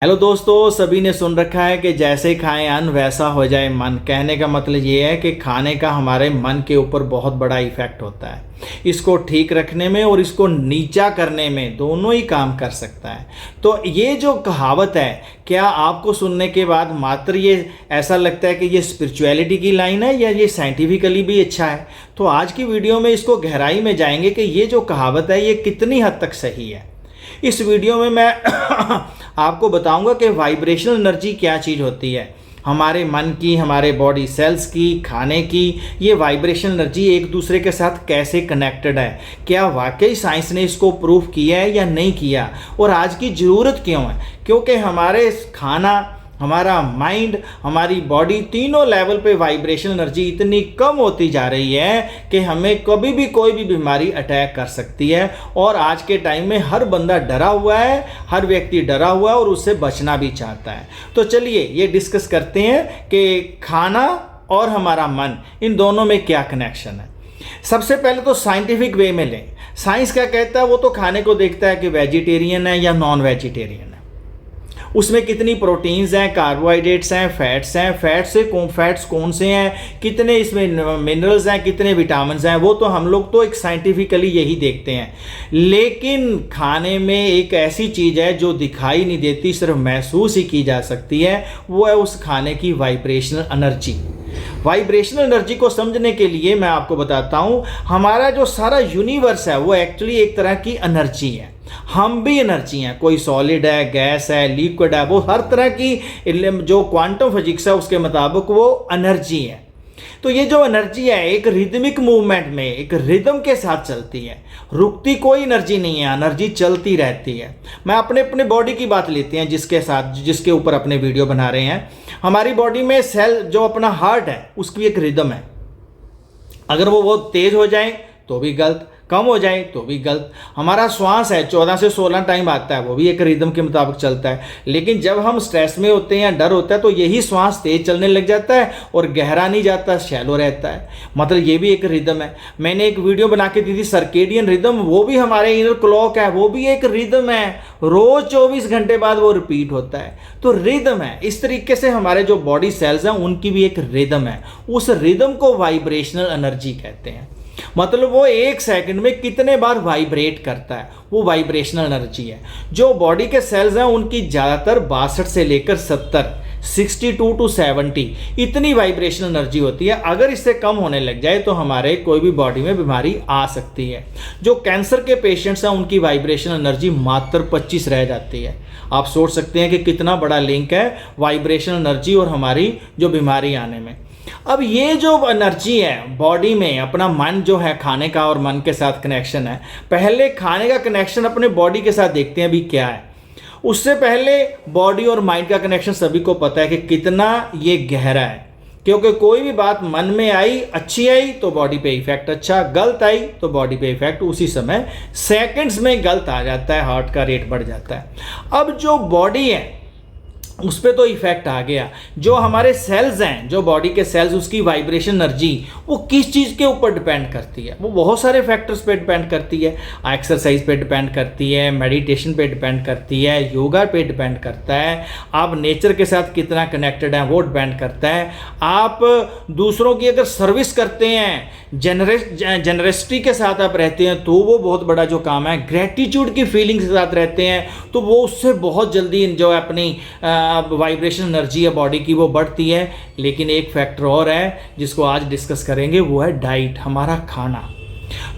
Hello दोस्तों, सभी ने सुन रखा है कि जैसे खाएं अन्न वैसा हो जाए मन। कहने का मतलब ये है कि खाने का हमारे मन के ऊपर बहुत बड़ा इफेक्ट होता है। इसको ठीक रखने में और इसको नीचा करने में दोनों ही काम कर सकता है। तो ये जो कहावत है, क्या आपको सुनने के बाद मात्र ये ऐसा लगता है कि ये स्पिरिचुअलिटी की लाइन है या ये साइंटिफिकली भी अच्छा है? तो आज की वीडियो में इसको गहराई में जाएंगे कि ये जो कहावत है ये कितनी हद तक सही है। इस वीडियो में मैं आपको बताऊंगा कि वाइब्रेशनल एनर्जी क्या चीज़ होती है, हमारे मन की, हमारे बॉडी सेल्स की, खाने की। ये वाइब्रेशनल एनर्जी एक दूसरे के साथ कैसे कनेक्टेड है, क्या वाकई साइंस ने इसको प्रूव किया है या नहीं किया, और आज की ज़रूरत क्यों है? क्योंकि हमारे खाना, हमारा माइंड, हमारी बॉडी, तीनों लेवल पे वाइब्रेशन एनर्जी इतनी कम होती जा रही है कि हमें कभी भी कोई भी बीमारी अटैक कर सकती है। और आज के टाइम में हर बंदा डरा हुआ है, हर व्यक्ति डरा हुआ है और उससे बचना भी चाहता है। तो चलिए ये डिस्कस करते हैं कि खाना और हमारा मन, इन दोनों में क्या कनेक्शन है। सबसे पहले तो साइंटिफिक वे में लें। साइंस क्या कहता है? वो तो खाने को देखता है कि वेजिटेरियन है या नॉन वेजिटेरियन है, उसमें कितनी प्रोटीन्स हैं, कार्बोहाइड्रेट्स हैं, फैट्स हैं, फैट्स कौन से हैं, कितने इसमें मिनरल्स हैं, कितने विटामिन्स हैं, वो तो हम लोग तो एक साइंटिफिकली यही देखते हैं। लेकिन खाने में एक ऐसी चीज़ है जो दिखाई नहीं देती, सिर्फ महसूस ही की जा सकती है, वो है उस खाने की वाइब्रेशनल एनर्जी। वाइब्रेशनल एनर्जी को समझने के लिए मैं आपको बताता हूँ, हमारा जो सारा यूनिवर्स है वो एक्चुअली एक तरह की एनर्जी है। हम भी एनर्जी हैं, कोई सॉलिड है, गैस है, लिक्विड है, वो हर तरह की जो क्वांटम फिजिक्स है उसके मुताबिक वो एनर्जी है। तो ये जो एनर्जी है एक रिदमिक मूवमेंट में, एक रिदम के साथ चलती है, रुकती कोई एनर्जी नहीं है, एनर्जी चलती रहती है। मैं अपने बॉडी की बात लेते हैं, जिसके ऊपर अपने वीडियो बना रहे हैं। हमारी बॉडी में सेल, जो अपना हार्ट है, उसकी एक रिदम है। अगर वो बहुत तेज हो जाए तो भी गलत, कम हो जाए तो भी गलत। हमारा श्वास है 14 से 16 टाइम आता है, वो भी एक रिदम के मुताबिक चलता है। लेकिन जब हम स्ट्रेस में होते हैं या डर होता है तो यही श्वास तेज चलने लग जाता है और गहरा नहीं जाता, शैलो रहता है। मतलब ये भी एक रिदम है। मैंने एक वीडियो बना के दी थी सर्केडियन रिदम, वो भी हमारे इनर क्लॉक है, वो भी एक रिदम है, रोज 24 घंटे बाद वो रिपीट होता है। तो रिदम है। इस तरीके से हमारे जो बॉडी सेल्स हैं उनकी भी एक रिदम है। उस रिदम को वाइब्रेशनल एनर्जी कहते हैं। मतलब वो एक सेकंड में कितने बार वाइब्रेट करता है, वो वाइब्रेशनल एनर्जी है। जो बॉडी के सेल्स हैं उनकी ज़्यादातर 62 से लेकर 70, 62 to 70 इतनी वाइब्रेशनल एनर्जी होती है। अगर इससे कम होने लग जाए तो हमारे कोई भी बॉडी में बीमारी आ सकती है। जो कैंसर के पेशेंट्स हैं उनकी वाइब्रेशनल एनर्जी मात्र 25 रह जाती है। आप सोच सकते हैं कि कितना बड़ा लिंक है वाइब्रेशनल एनर्जी और हमारी जो बीमारी आने में। अब ये जो एनर्जी है बॉडी में, अपना मन जो है, खाने का और मन के साथ कनेक्शन है। पहले खाने का कनेक्शन अपने बॉडी के साथ देखते हैं अभी क्या है। उससे पहले बॉडी और माइंड का कनेक्शन सभी को पता है कि कितना ये गहरा है। क्योंकि कोई भी बात मन में आई, अच्छी आई तो बॉडी पे इफेक्ट अच्छा, गलत आई तो बॉडी पे इफेक्ट उसी समय सेकंड्स में गलत आ जाता है, हार्ट का रेट बढ़ जाता है। अब जो बॉडी है उस पर तो इफेक्ट आ गया। जो हमारे सेल्स हैं, जो बॉडी के सेल्स, उसकी वाइब्रेशन एनर्जी वो किस चीज़ के ऊपर डिपेंड करती है? वो बहुत सारे फैक्टर्स पे डिपेंड करती है। एक्सरसाइज पे डिपेंड करती है, मेडिटेशन पे डिपेंड करती है, योगा पे डिपेंड करता है, आप नेचर के साथ कितना कनेक्टेड हैं वो डिपेंड करता है। आप दूसरों की अगर सर्विस करते हैं, जनरसिटी के साथ आप रहते हैं तो वो बहुत बड़ा जो काम है। ग्रेटिट्यूड की फीलिंग के साथ रहते हैं तो वो उससे बहुत जल्दी जो है अपनी वाइब्रेशन एनर्जी है बॉडी की वो बढ़ती है। लेकिन एक फैक्टर और है जिसको आज डिस्कस करेंगे, वो है डाइट, हमारा खाना।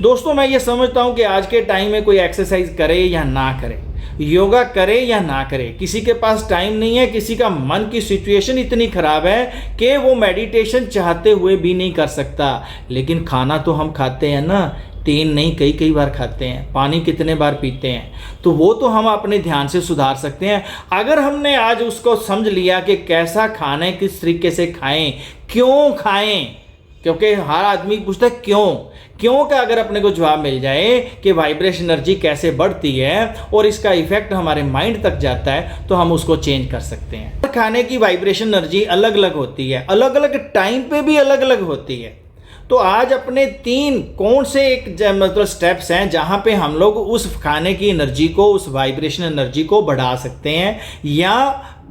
दोस्तों मैं ये समझता हूँ कि आज के टाइम में कोई एक्सरसाइज करे या ना करे, योगा करे या ना करे, किसी के पास टाइम नहीं है, किसी का मन की सिचुएशन इतनी खराब है कि वो मेडिटेशन चाहते हुए भी नहीं कर सकता। लेकिन खाना तो हम खाते हैं ना, 3 नहीं कई बार खाते हैं। पानी कितने बार पीते हैं, तो वो तो हम अपने ध्यान से सुधार सकते हैं। अगर हमने आज उसको समझ लिया कि कैसा खाना है, किस तरीके से खाएं, क्यों खाएं, क्योंकि हर आदमी पूछता है क्यों का अगर अपने को जवाब मिल जाए कि वाइब्रेशन एनर्जी कैसे बढ़ती है और इसका इफेक्ट हमारे माइंड तक जाता है तो हम उसको चेंज कर सकते हैं। खाने की वाइब्रेशन एनर्जी अलग अलग होती है, अलग अलग टाइम पे भी अलग अलग होती है। तो आज अपने 3 कौन से एक मतलब स्टेप्स हैं जहाँ पे हम लोग उस खाने की एनर्जी को, उस वाइब्रेशन एनर्जी को बढ़ा सकते हैं या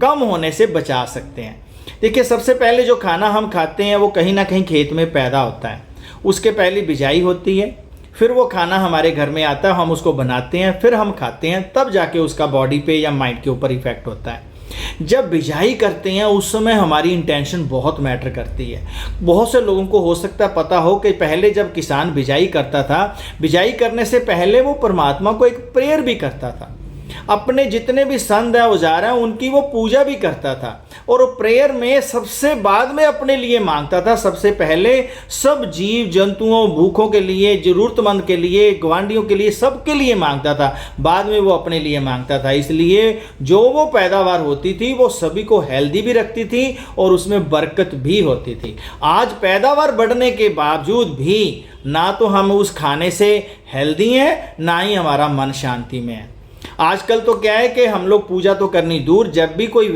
कम होने से बचा सकते हैं। देखिए, सबसे पहले जो खाना हम खाते हैं वो कहीं ना कहीं खेत में पैदा होता है, उसके पहले बिजाई होती है, फिर वो खाना हमारे घर में आता है, हम उसको बनाते हैं, फिर हम खाते हैं, तब जाके उसका बॉडी पे या माइंड के ऊपर इफेक्ट होता है। जब बिजाई करते हैं उस समय हमारी इंटेंशन बहुत मैटर करती है। बहुत से लोगों को हो सकता है पता हो कि पहले जब किसान बिजाई करता था, बिजाई करने से पहले वो परमात्मा को एक प्रेयर भी करता था, अपने जितने भी संत हैं, औजार हैं, उनकी वो पूजा भी करता था, और वो प्रेयर में सबसे बाद में अपने लिए मांगता था। सबसे पहले सब जीव जंतुओं, भूखों के लिए, जरूरतमंद के लिए, ग्वांडियों के लिए, सबके लिए मांगता था, बाद में वो अपने लिए मांगता था। इसलिए जो वो पैदावार होती थी वो सभी को हेल्दी भी रखती थी और उसमें बरकत भी होती थी। आज पैदावार बढ़ने के बावजूद भी ना तो हम उस खाने से हेल्दी हैं, ना ही हमारा मन शांति में है। आजकल तो क्या है कि हम लोग पूजा तो करनी दूर, जब भी कोई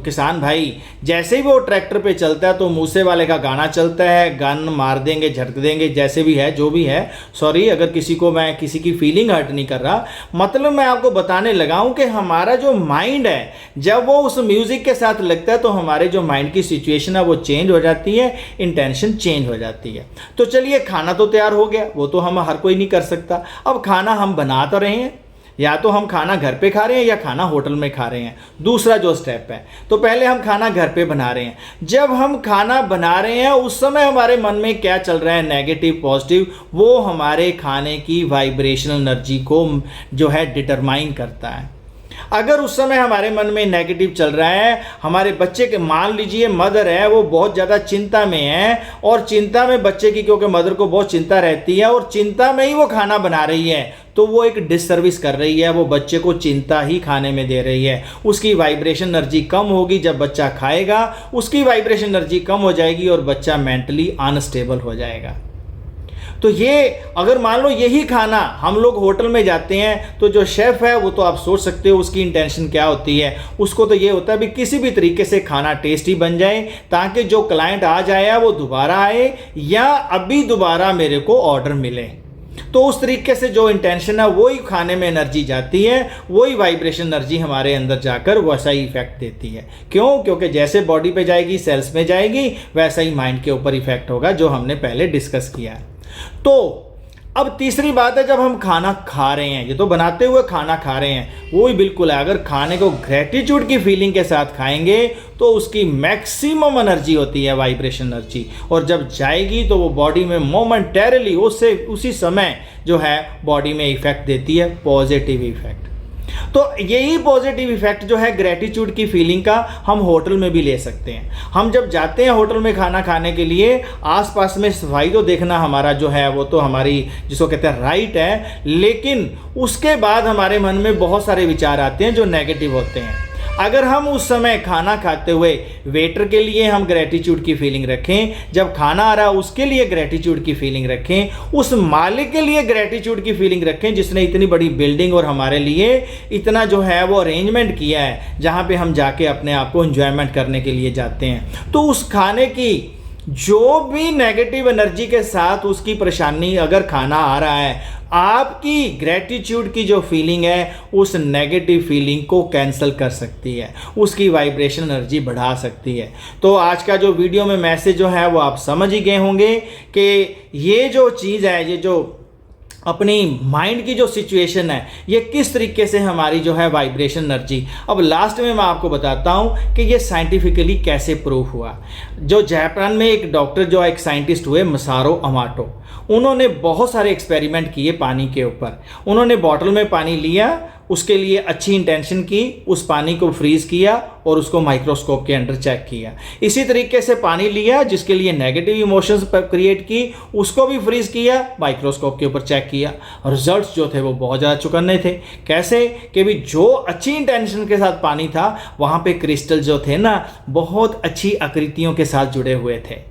किसान भाई जैसे ही वो ट्रैक्टर पे चलता है तो मूसे वाले का गाना चलता है, गन मार देंगे, झटक देंगे, जैसे भी है, जो भी है। सॉरी अगर मैं किसी की फीलिंग हर्ट नहीं कर रहा, मतलब मैं आपको बताने लगा हूं कि हमारा जो माइंड है जब वो उस म्यूजिक के साथ लगता है तो हमारे जो माइंड की सिचुएशन है वो चेंज हो जाती है, इंटेंशन चेंज हो जाती है। तो चलिए, खाना तो तैयार हो गया, वो तो हम हर कोई नहीं कर सकता। अब खाना हम बना तो रहे हैं, या तो हम खाना घर पे खा रहे हैं या खाना होटल में खा रहे हैं। दूसरा जो स्टेप है, तो पहले हम खाना घर पे बना रहे हैं। जब हम खाना बना रहे हैं उस समय हमारे मन में क्या चल रहा है, नेगेटिव पॉजिटिव, वो हमारे खाने की वाइब्रेशनल एनर्जी को जो है डिटरमाइन करता है। अगर उस समय हमारे मन में नेगेटिव चल रहा है, हमारे बच्चे के, मान लीजिए मदर है वो बहुत ज़्यादा चिंता में है, और चिंता में बच्चे की, क्योंकि मदर को बहुत चिंता रहती है और चिंता में ही वो खाना बना रही है, तो वो एक डिससर्विस कर रही है, वो बच्चे को चिंता ही खाने में दे रही है। उसकी वाइब्रेशन एनर्जी कम होगी, जब बच्चा खाएगा उसकी वाइब्रेशन एनर्जी कम हो जाएगी और बच्चा मेंटली अनस्टेबल हो जाएगा। तो ये अगर मान लो यही खाना हम लोग होटल में जाते हैं तो जो शेफ़ है वो तो आप सोच सकते हो उसकी इंटेंशन क्या होती है। उसको तो ये होता है भी किसी भी तरीके से खाना टेस्टी बन जाए ताकि जो क्लाइंट आज आया वो दोबारा आए या अभी दोबारा मेरे को ऑर्डर मिले। तो उस तरीके से जो इंटेंशन है वही खाने में एनर्जी जाती है, वही वाइब्रेशन एनर्जी हमारे अंदर जाकर वैसा ही इफेक्ट देती है। क्यों? क्योंकि जैसे बॉडी पे जाएगी, सेल्स में जाएगी, वैसा ही माइंड के ऊपर इफेक्ट होगा, जो हमने पहले डिस्कस किया है। तो अब तीसरी बात है, जब हम खाना खा रहे हैं, ये तो बनाते हुए खाना खा रहे हैं, वो ही बिल्कुल है। अगर खाने को ग्रेटिट्यूड की फीलिंग के साथ खाएंगे तो उसकी मैक्सिमम एनर्जी होती है, वाइब्रेशन एनर्जी, और जब जाएगी तो वो बॉडी में मोमेंटरली उसी समय जो है बॉडी में इफेक्ट देती है, पॉजिटिव इफेक्ट। तो यही पॉजिटिव इफेक्ट जो है ग्रेटिट्यूड की फीलिंग का हम होटल में भी ले सकते हैं। हम जब जाते हैं होटल में खाना खाने के लिए, आसपास में सफाई तो देखना हमारा जो है वो तो हमारी जिसको कहते हैं राइट है, लेकिन उसके बाद हमारे मन में बहुत सारे विचार आते हैं जो नेगेटिव होते हैं। अगर हम उस समय खाना खाते हुए वेटर के लिए हम ग्रेटिट्यूड की फीलिंग रखें, जब खाना आ रहा है उसके लिए ग्रेटिट्यूड की फीलिंग रखें, उस मालिक के लिए ग्रेटिट्यूड की फीलिंग रखें जिसने इतनी बड़ी बिल्डिंग और हमारे लिए इतना जो है वो अरेंजमेंट किया है जहाँ पे हम जाके अपने आप को एंजॉयमेंट करने के लिए जाते हैं। तो उस खाने की जो भी नेगेटिव एनर्जी के साथ उसकी परेशानी अगर खाना आ रहा है, आपकी ग्रेटिट्यूड की जो फीलिंग है उस नेगेटिव फीलिंग को कैंसिल कर सकती है, उसकी वाइब्रेशन एनर्जी बढ़ा सकती है। तो आज का जो वीडियो में मैसेज जो है वो आप समझ ही गए होंगे कि ये जो चीज़ है, ये जो अपनी माइंड की जो सिचुएशन है, ये किस तरीके से हमारी जो है वाइब्रेशन एनर्जी। अब लास्ट में मैं आपको बताता हूँ कि ये साइंटिफिकली कैसे प्रूफ हुआ। जो जापान में एक डॉक्टर जो एक साइंटिस्ट हुए, मसारो अमाटो, उन्होंने बहुत सारे एक्सपेरिमेंट किए पानी के ऊपर। उन्होंने बॉटल में पानी लिया, उसके लिए अच्छी इंटेंशन की, उस पानी को फ्रीज़ किया और उसको माइक्रोस्कोप के अंडर चेक किया। इसी तरीके से पानी लिया जिसके लिए नेगेटिव इमोशंस क्रिएट की, उसको भी फ्रीज़ किया, माइक्रोस्कोप के ऊपर चेक किया। रिजल्ट्स जो थे वो बहुत ज़्यादा चौंकाने थे। कैसे? कि भी जो अच्छी इंटेंशन के साथ पानी था वहाँ पे क्रिस्टल जो थे ना बहुत अच्छी आकृतियों के साथ जुड़े हुए थे।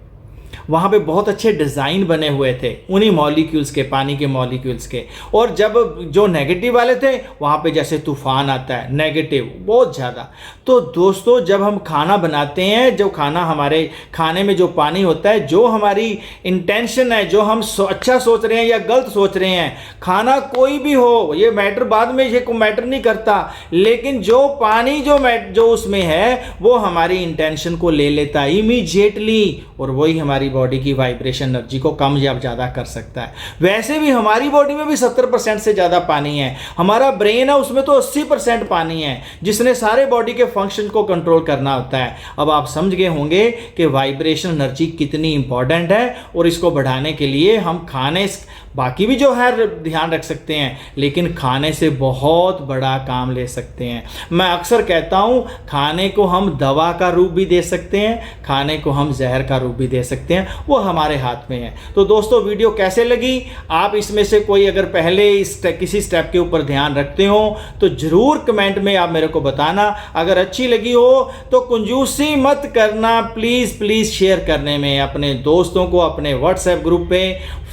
वहाँ पे बहुत अच्छे डिज़ाइन बने हुए थे उन्हीं मॉलिक्यूल्स के, पानी के मॉलिक्यूल्स के। और जब जो नेगेटिव वाले थे वहाँ पे जैसे तूफान आता है, नेगेटिव बहुत ज़्यादा। तो दोस्तों जब हम खाना बनाते हैं, जो खाना हमारे खाने में जो पानी होता है, जो हमारी इंटेंशन है, जो हम अच्छा सोच रहे हैं या गलत सोच रहे हैं, खाना कोई भी हो ये मैटर बाद में, ये को मैटर नहीं करता, लेकिन जो पानी जो उसमें है वो हमारी इंटेंशन को ले लेता है इमीडिएटली, और वही हमारी बॉडी की वाइब्रेशन एनर्जी को कम या ज़्यादा कर सकता है। वैसे भी हमारी बॉडी में भी 70% से ज़्यादा पानी है। हमारा ब्रेन है उसमें तो 80% पानी है, जिसने सारे बॉडी के फंक्शन को कंट्रोल करना होता है। अब आप समझ गए होंगे कि वाइब्रेशन एनर्जी कितनी इंपॉर्टेंट है, और इसको बढ़ाने के लिए हम खाने, बाकी भी जो है ध्यान रख सकते हैं, लेकिन खाने से बहुत बड़ा काम ले सकते हैं। मैं अक्सर कहता हूँ खाने को हम दवा का रूप भी दे सकते हैं, खाने को हम जहर का रूप भी दे सकते हैं, वो हमारे हाथ में है। तो दोस्तों वीडियो कैसे लगी? आप इसमें से कोई अगर पहले किसी स्टेप के ऊपर ध्यान रखते हो तो ज़रूर कमेंट में आप मेरे को बताना। अगर अच्छी लगी हो तो कंजूसी मत करना, प्लीज़ प्लीज़ शेयर करने में अपने दोस्तों को, अपने व्हाट्सएप ग्रुप पे,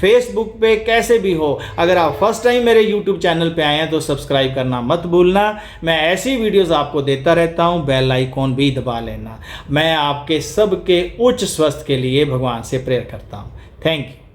फेसबुक पे, कैसे भी हो। अगर आप फर्स्ट टाइम मेरे यूट्यूब चैनल पे आए हैं तो सब्सक्राइब करना मत भूलना। मैं ऐसी वीडियोस आपको देता रहता हूं, बेल आइकॉन भी दबा लेना। मैं आपके सबके उच्च स्वास्थ्य के लिए भगवान से प्रेयर करता हूं। Thank you.